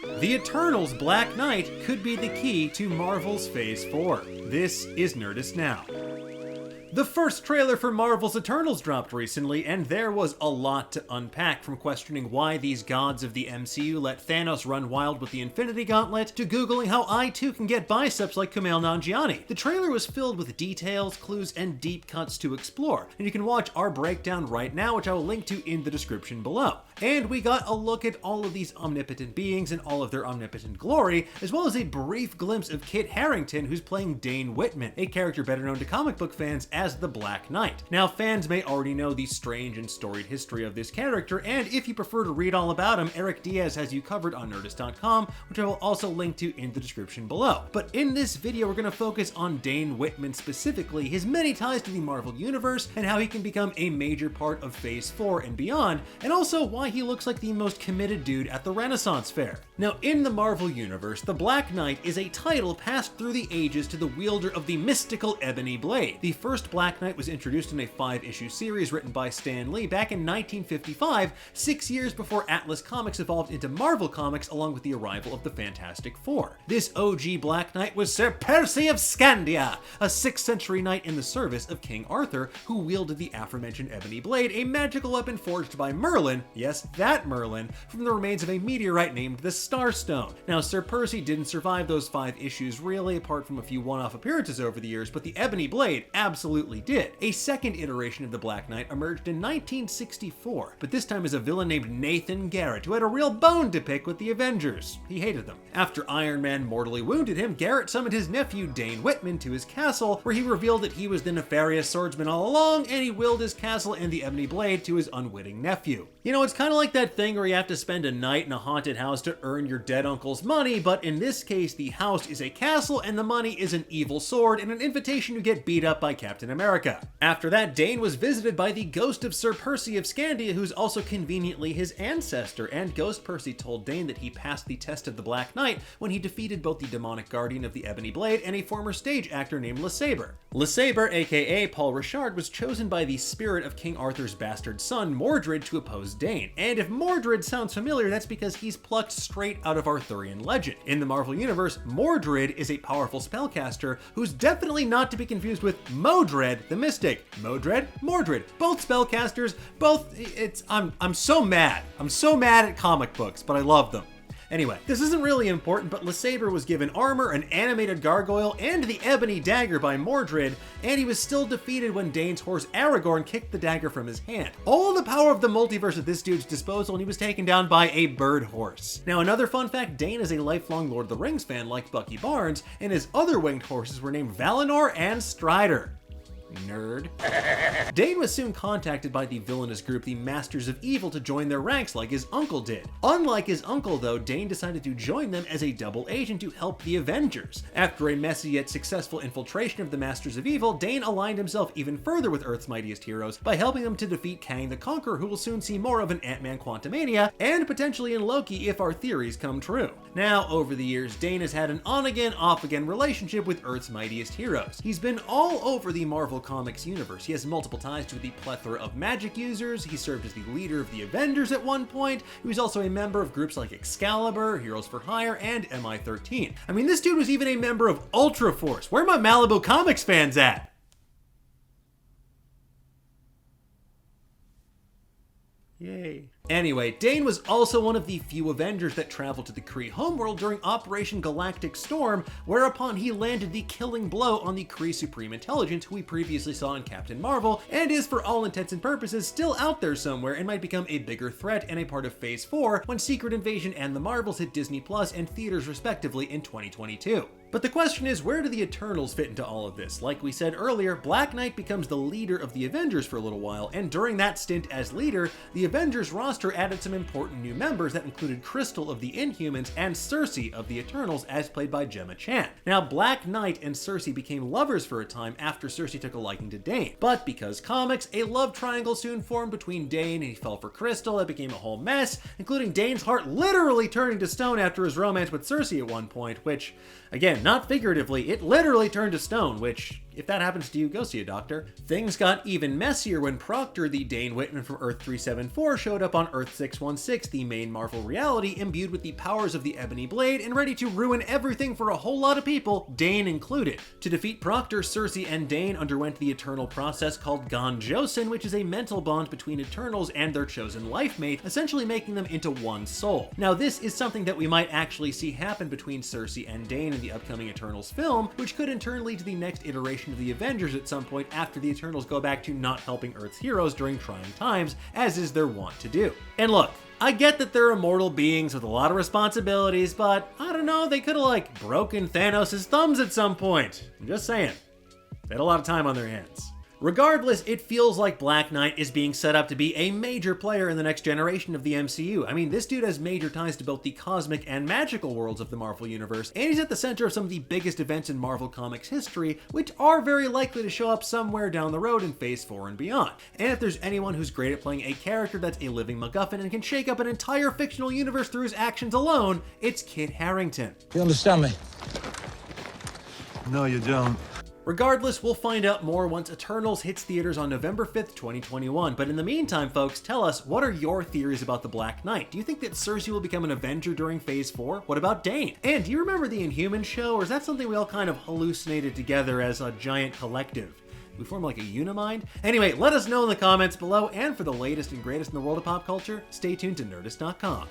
The Eternals' Black Knight could be the key to Marvel's Phase 4. This is Nerdist Now. The first trailer for Marvel's Eternals dropped recently, and there was a lot to unpack, from questioning why these gods of the MCU let Thanos run wild with the Infinity Gauntlet, to googling how I too can get biceps like Kumail Nanjiani. The trailer was filled with details, clues, and deep cuts to explore, and you can watch our breakdown right now, which I will link to in the description below. And we got a look at all of these omnipotent beings and all of their omnipotent glory, as well as a brief glimpse of Kit Harington, who's playing Dane Whitman, a character better known to comic book fans as the Black Knight. Now, fans may already know the strange and storied history of this character, and if you prefer to read all about him, Eric Diaz has you covered on Nerdist.com, which I will also link to in the description below. But in this video, we're going to focus on Dane Whitman specifically, his many ties to the Marvel Universe, and how he can become a major part of Phase 4 and beyond, and also why he looks like the most committed dude at the Renaissance Fair. Now, in the Marvel Universe, the Black Knight is a title passed through the ages to the wielder of the mystical Ebony Blade. The first Black Knight was introduced in a 5-issue series written by Stan Lee back in 1955, 6 years before Atlas Comics evolved into Marvel Comics along with the arrival of the Fantastic Four. This OG Black Knight was Sir Percy of Scandia, a 6th century knight in the service of King Arthur, who wielded the aforementioned Ebony Blade, a magical weapon forged by Merlin, yes, that Merlin, from the remains of a meteorite named the Starstone. Now, Sir Percy didn't survive those 5 issues really, apart from a few one-off appearances over the years, but the Ebony Blade absolutely did. A second iteration of the Black Knight emerged in 1964, but this time as a villain named Nathan Garrett, who had a real bone to pick with the Avengers. He hated them. After Iron Man mortally wounded him, Garrett summoned his nephew Dane Whitman to his castle, where he revealed that he was the nefarious swordsman all along, and he willed his castle and the Ebony Blade to his unwitting nephew. You know, it's kind of like that thing where you have to spend a night in a haunted house to earn your dead uncle's money, but in this case, the house is a castle and the money is an evil sword and an invitation to get beat up by Captain America. After that, Dane was visited by the ghost of Sir Percy of Scandia, who's also conveniently his ancestor, and Ghost Percy told Dane that he passed the test of the Black Knight when he defeated both the demonic guardian of the Ebony Blade and a former stage actor named LeSabre. LeSabre, aka Paul Richard, was chosen by the spirit of King Arthur's bastard son, Mordred, to oppose Dane. And if Mordred sounds familiar, that's because he's plucked straight out of Arthurian legend. In the Marvel Universe, Mordred is a powerful spellcaster who's definitely not to be confused with Modred, the Mystic. Modred, Mordred, both spellcasters, I'm so mad. I'm so mad at comic books, but I love them. Anyway, this isn't really important, but LeSabre was given armor, an animated gargoyle, and the ebony dagger by Mordred, and he was still defeated when Dane's horse Aragorn kicked the dagger from his hand. All the power of the multiverse at this dude's disposal, and he was taken down by a bird horse. Now, another fun fact, Dane is a lifelong Lord of the Rings fan like Bucky Barnes, and his other winged horses were named Valinor and Strider. Nerd. Dane was soon contacted by the villainous group, the Masters of Evil, to join their ranks like his uncle did. Unlike his uncle, though, Dane decided to join them as a double agent to help the Avengers. After a messy yet successful infiltration of the Masters of Evil, Dane aligned himself even further with Earth's mightiest heroes by helping them to defeat Kang the Conqueror, who will soon see more of an Ant-Man Quantumania, and potentially in Loki if our theories come true. Now, over the years, Dane has had an on-again, off-again relationship with Earth's mightiest heroes. He's been all over the Marvel Comics universe. He has multiple ties to the plethora of magic users. He served as the leader of the Avengers at one point. He was also a member of groups like Excalibur, Heroes for Hire, and MI-13. I mean, this dude was even a member of Ultra Force. Where are my Malibu Comics fans at? Yay. Anyway, Dane was also one of the few Avengers that traveled to the Kree homeworld during Operation Galactic Storm, whereupon he landed the killing blow on the Kree Supreme Intelligence, who we previously saw in Captain Marvel, and is for all intents and purposes still out there somewhere and might become a bigger threat and a part of Phase 4 when Secret Invasion and The Marvels hit Disney Plus and theaters respectively in 2022. But the question is, where do the Eternals fit into all of this? Like we said earlier, Black Knight becomes the leader of the Avengers for a little while, and during that stint as leader, the Avengers roster added some important new members that included Crystal of the Inhumans and Cersei of the Eternals, as played by Gemma Chan. Now, Black Knight and Cersei became lovers for a time after Cersei took a liking to Dane, but because comics, a love triangle soon formed between Dane and he fell for Crystal. It became a whole mess, including Dane's heart literally turning to stone after his romance with Cersei at one point, which, again, not figuratively, it literally turned to stone, which, if that happens to you, go see a doctor. Things got even messier when Proctor, the Dane Whitman from Earth 374, showed up on Earth 616, the main Marvel reality, imbued with the powers of the Ebony Blade and ready to ruin everything for a whole lot of people, Dane included. To defeat Proctor, Cersei and Dane underwent the eternal process called Gonjosin, which is a mental bond between Eternals and their chosen life mate, essentially making them into one soul. Now, this is something that we might actually see happen between Cersei and Dane in the upcoming Eternals film, which could in turn lead to the next iteration of the Avengers at some point after the Eternals go back to not helping Earth's heroes during trying times, as is their wont to do. And look, I get that they're immortal beings with a lot of responsibilities, but I don't know, they could've like broken Thanos' thumbs at some point. I'm just saying. They had a lot of time on their hands. Regardless, it feels like Black Knight is being set up to be a major player in the next generation of the MCU. I mean, this dude has major ties to both the cosmic and magical worlds of the Marvel Universe, and he's at the center of some of the biggest events in Marvel Comics history, which are very likely to show up somewhere down the road in Phase 4 and beyond. And if there's anyone who's great at playing a character that's a living MacGuffin and can shake up an entire fictional universe through his actions alone, it's Kit Harington. You understand me? No, you don't. Regardless, we'll find out more once Eternals hits theaters on November 5th, 2021. But in the meantime, folks, tell us, what are your theories about the Black Knight? Do you think that Cersei will become an Avenger during Phase 4? What about Dane? And do you remember the Inhumans show, or is that something we all kind of hallucinated together as a giant collective? We form like a unimind? Anyway, let us know in the comments below, and for the latest and greatest in the world of pop culture, stay tuned to Nerdist.com.